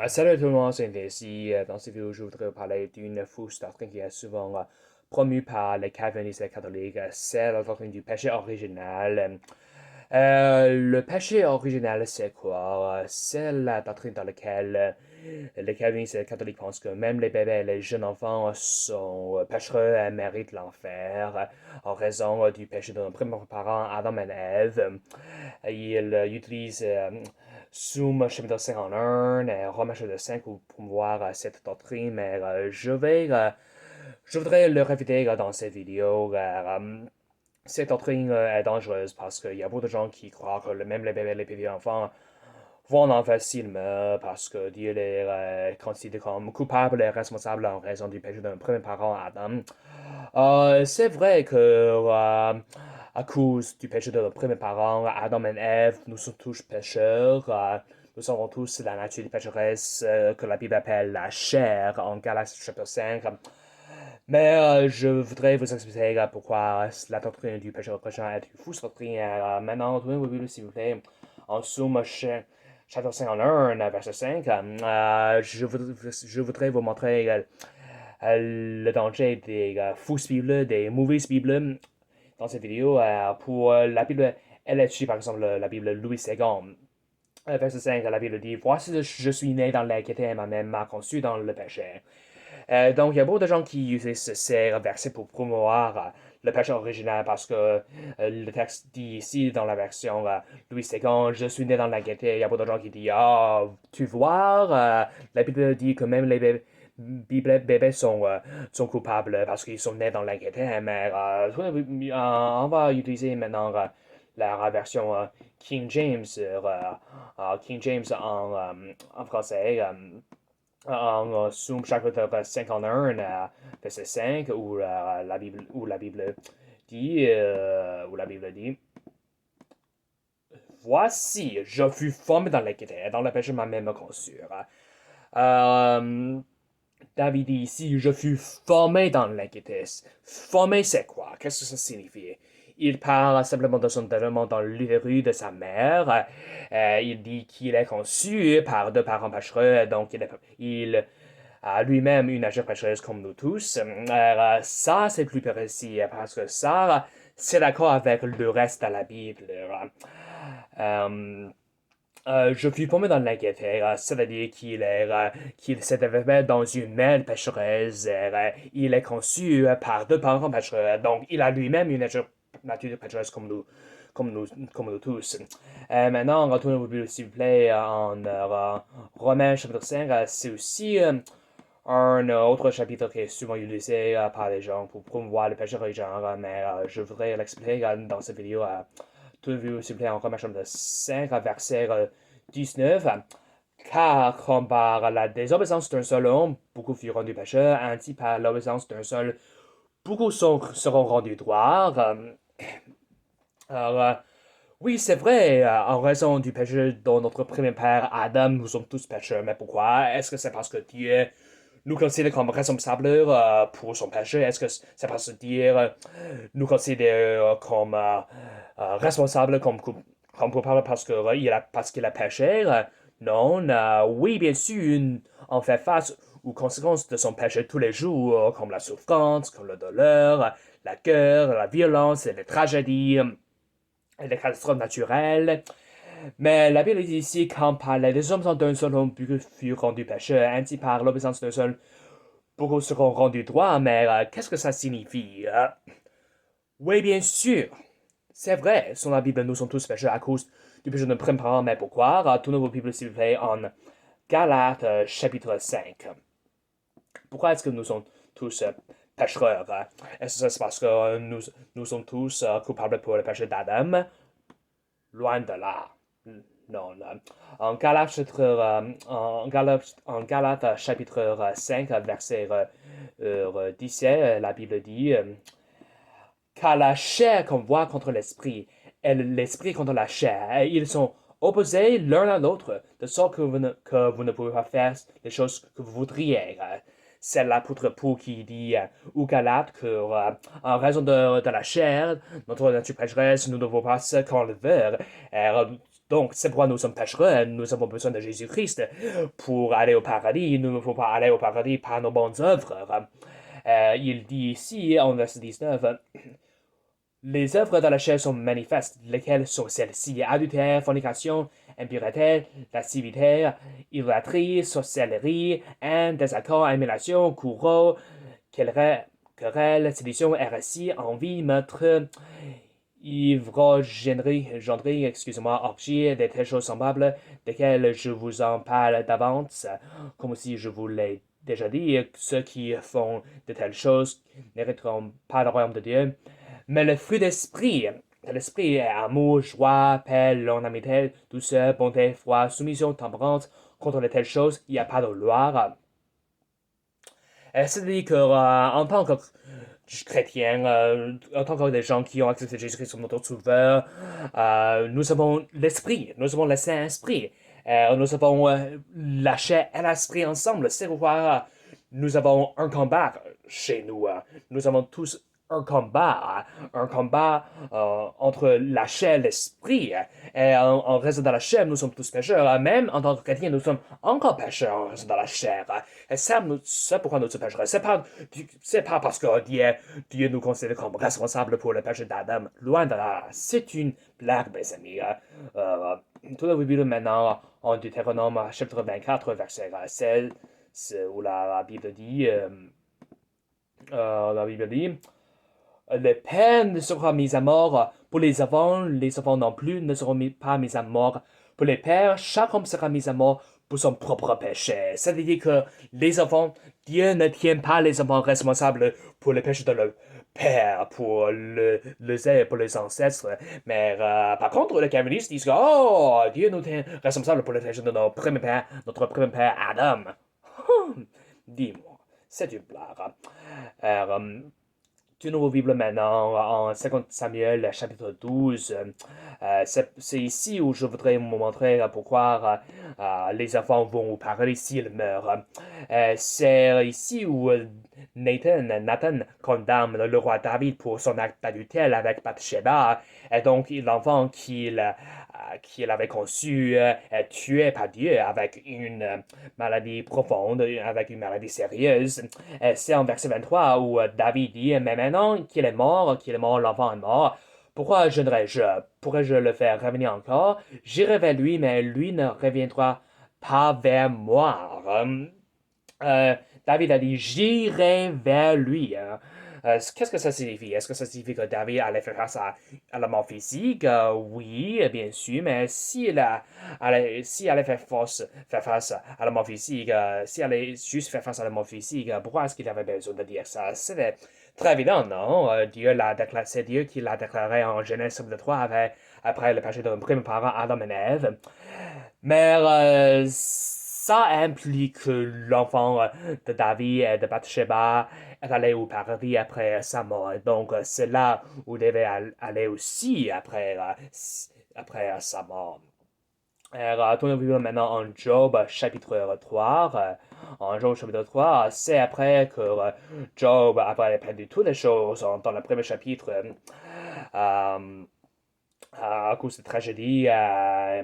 Salut tout le monde, c'est ici. Dans cette vidéo, je voudrais vous parler d'une fausse doctrine qui est souvent promue par les calvinistes et les catholiques. C'est la doctrine du péché original. Le péché original, c'est quoi? C'est la doctrine dans laquelle les calvinistes et les catholiques pensent que même les bébés et les jeunes enfants sont péchereux et méritent l'enfer en raison du péché de nos premiers parents, Adam et Ève. Ils utilisent Zoom chapitre 51 et Romains chapitre 5 pour promouvoir cette doctrine, mais je voudrais le répéter dans cette vidéo. Cette doctrine est dangereuse parce qu'il y a beaucoup de gens qui croient que même les bébés et les petits enfants vont en facilement parce que Dieu les considère comme coupables et responsables en raison du péché de notre premier parent Adam. C'est vrai que à cause du péché de nos premiers parents, Adam et Ève, nous sommes tous pécheurs. Nous avons tous la nature des pécheresse que la Bible appelle la chair en Galates chapitre 5. Mais je voudrais vous expliquer pourquoi la doctrine du péché original est une fausse doctrine. Maintenant, tournez vos Bibles, s'il vous plaît. En somme, chapitre 51, verset 5. Je voudrais vous montrer le danger des fausses Bibles, des mauvaises Bibles dans cette vidéo. Pour la Bible, elle étudie par exemple la Bible Louis II. Verset 5, la Bible dit: Voici, je suis né dans l'iniquité et ma mère m'a conçu dans le péché. Donc, il y a beaucoup de gens qui utilisent ces versets pour promouvoir le péché original parce que le texte dit ici dans la version Louis II, je suis né dans la gaieté. Il y a beaucoup de gens qui disent: Ah, tu vois, la Bible dit que même les bébés sont coupables parce qu'ils sont nés dans la gaieté. Mais on va utiliser maintenant la version King James en français. En Somme chapitre 51, verset 5, où la Bible dit, Voici, je fus formé dans l'équité, dans le péché ma mère me conçut. Euh, David dit ici, je fus formé dans l'équité. Formé, c'est quoi? Qu'est-ce que ça signifie? Il parle simplement de son développement dans l'utérus de sa mère. Il dit qu'il est conçu par deux parents péchereux, donc il a lui-même une nature péchereuse comme nous tous. Ça, c'est plus précis, parce que ça, c'est d'accord avec le reste de la Bible. Euh, je fus formé dans l'inquiétude, c'est-à-dire qu'il s'est développé dans une mère pécheresse. Il est conçu par deux parents péchereux, donc il a lui-même une nature péchereuse comme nous tous. Maintenant, retournez-vous s'il vous plaît en Romains chapitre 5. C'est aussi un autre chapitre qui est souvent utilisé par les gens pour promouvoir le péché original, mais je voudrais l'expliquer dans cette vidéo. Tout vu, s'il vous plaît, en Romains chapitre 5, verset 19. Car comme par la désobéissance d'un seul homme, beaucoup furent rendus pécheurs, ainsi par l'obéissance d'un seul, beaucoup seront rendus droits. Alors, oui, c'est vrai, en raison du péché de notre premier père Adam, nous sommes tous pécheurs. Mais pourquoi? Est-ce que c'est parce que Dieu nous considère comme responsables pour son péché? Est-ce que c'est parce que Dieu nous considère comme responsables, comme coupables parce qu'il a péché? Non, oui, bien sûr, on fait face aux conséquences de son péché tous les jours, comme la souffrance, comme la douleur, la guerre, la violence et les tragédies et les catastrophes naturelles. Mais la Bible dit ici qu'en parlait des hommes d'un seul homme furent rendus pécheurs, ainsi par l'obéissance d'un seul, beaucoup seront rendus droits. Mais qu'est-ce que ça signifie? Oui, bien sûr, c'est vrai, selon la Bible, nous sommes tous pécheurs à cause du péché de nos premiers parents. Mais pourquoi? Tournez vos Bibles, s'il vous plaît, en Galates chapitre 5. Pourquoi est-ce que nous sommes tous pécheurs? Est-ce que c'est parce que nous sommes tous coupables pour le péché d'Adam? Loin de là. Non, non. En Galates chapitre 5, verset 17, la Bible dit car la chair convoit contre l'esprit, et l'esprit contre la chair, et ils sont opposés l'un à l'autre, de sorte que vous ne pouvez pas faire les choses que vous voudriez. C'est l'apôtre Paul qui dit aux Galates que, en raison de la chair, notre nature pécheresse, nous ne devons pas ce qu'on le veut. Donc, c'est pourquoi nous sommes péchereux, nous avons besoin de Jésus-Christ pour aller au paradis. Il ne faut pas aller au paradis par nos bonnes œuvres. Il dit ici, en verset 19, les œuvres de la chair sont manifestes, lesquelles sont celles-ci: adultère, fornication, impureté, lascivité, idolâtrie, sorcellerie, haine, désaccord, émulation, courroux, querelle, sédition, hérésie, envie, meurtre, ivrogne, excusez-moi, orgie, des telles choses semblables, desquelles je vous en parle d'avance, comme si je vous l'ai déjà dit. Ceux qui font de telles choses n'hériteront pas le royaume de Dieu. Mais le fruit de l'esprit est amour, joie, paix, longanimité, douceur, bonté, foi, soumission, tempérance. Contre de telles choses, il n'y a pas de loi. C'est-à-dire qu'en tant que chrétiens, en tant que des gens qui ont accepté Jésus-Christ comme notre sauveur, nous avons l'esprit, nous avons le Saint-Esprit, nous avons la chair et l'esprit ensemble. C'est pourquoi nous avons un combat chez nous. Nous avons tous un combat entre la chair et l'esprit. Et en restant dans la chair, nous sommes tous pécheurs. Même en tant que chrétiens, nous sommes encore pécheurs en restant dans la chair. Et ça, c'est pourquoi nous sommes pécheurs. C'est pas parce que Dieu nous considère comme responsables pour le péché d'Adam. Loin de là. C'est une blague, mes amis. Tout la Bible maintenant, en Deutéronome, chapitre 24, verset 16, où la Bible dit, le père ne sera mis à mort pour les enfants non plus ne seront pas mis à mort pour les pères, chaque homme sera mis à mort pour son propre péché. C'est-à-dire que les enfants, Dieu ne tient pas les enfants responsables pour le péché de leur père, pour pour les ancêtres. Mais par contre, les calvinistes disent que oh, Dieu nous tient responsables pour le péché de notre premier père Adam. Dis-moi, c'est une blague. Du Nouveau Bible maintenant, en 2 Samuel, chapitre 12. C'est ici où je voudrais vous montrer pourquoi les enfants vont au paradis s'ils meurent. C'est ici où Nathan condamne le roi David pour son acte d'adultère avec Bathsheba, et donc l'enfant qu'il avait conçu est tué par Dieu avec une maladie profonde, avec une maladie sérieuse. C'est en verset 23 où David dit: mais maintenant qu'il est mort, l'enfant est mort, pourrais-je le faire revenir encore? J'irai vers lui, mais lui ne reviendra pas vers moi. David a dit: j'irai vers lui. Qu'est-ce que ça signifie? Est-ce que ça signifie que David allait faire face à la mort physique? Oui, bien sûr, mais s'il allait faire face à la mort physique, s'il allait juste faire face à la mort physique, pourquoi est-ce qu'il avait besoin de dire ça? C'était très évident, non? C'est Dieu qui l'a déclaré en Genèse chapitre 3 après le péché de nos premiers parents, Adam et Ève. Mais ça implique que l'enfant de David et de Bathsheba est allé au paradis après sa mort. Donc, c'est là où il devait aller aussi après sa mort. Tournons maintenant en Job chapitre 3. En Job chapitre 3, c'est après que Job avait perdu toutes les choses dans le premier chapitre. À cause de tragédie.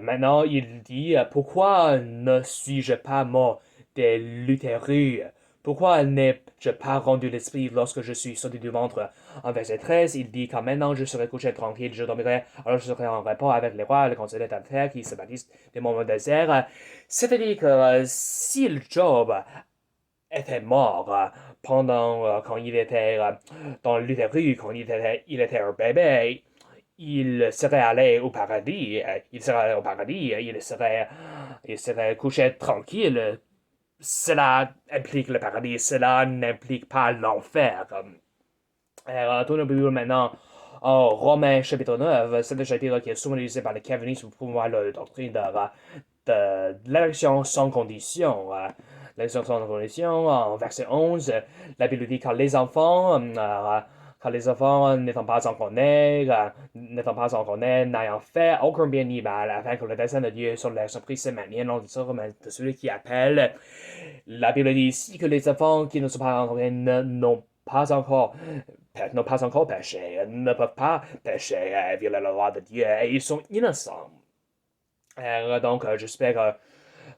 Maintenant, il dit: pourquoi ne suis-je pas mort de l'utérus? Pourquoi n'ai-je pas rendu l'esprit lorsque je suis sorti du ventre? En verset 13, il dit: quand maintenant je serai couché tranquille, je dormirai, alors je serai en rapport avec les rois, les conseillers de la terre qui se bâtissent des moments déserts. C'est-à-dire que si Job était mort pendant quand il était dans l'utérus, quand il était un bébé, il serait allé au paradis, il serait couché tranquille. Cela implique le paradis, cela n'implique pas l'enfer. Retournons maintenant en Romains chapitre 9. C'est un chapitre qui est souvent utilisé par les calvinistes pour promouvoir la doctrine de l'élection sans condition. L'élection sans condition, en verset 11, la Bible dit: quand les enfants n'étant pas encore nés, n'ayant fait aucun bien ni mal, afin que le dessein de Dieu sur leur esprit se maintienne dans le sort de celui qui appelle. La Bible dit ici que les enfants qui ne sont pas encore nés n'ont pas encore péché, ne peuvent pas pécher, violer la loi de Dieu, et ils sont innocents. Donc, j'espère que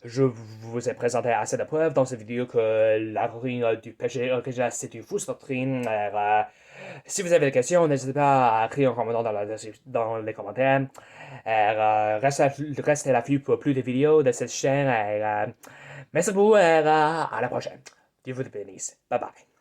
je vous ai présenté assez de preuves dans cette vidéo que la doctrine du péché original, c'est une fausse doctrine. Si vous avez des questions, n'hésitez pas à écrire en commentaire dans les commentaires. Restez à l'affût pour plus de vidéos de cette chaîne. Merci beaucoup et à la prochaine. Dieu vous bénisse. Bye bye.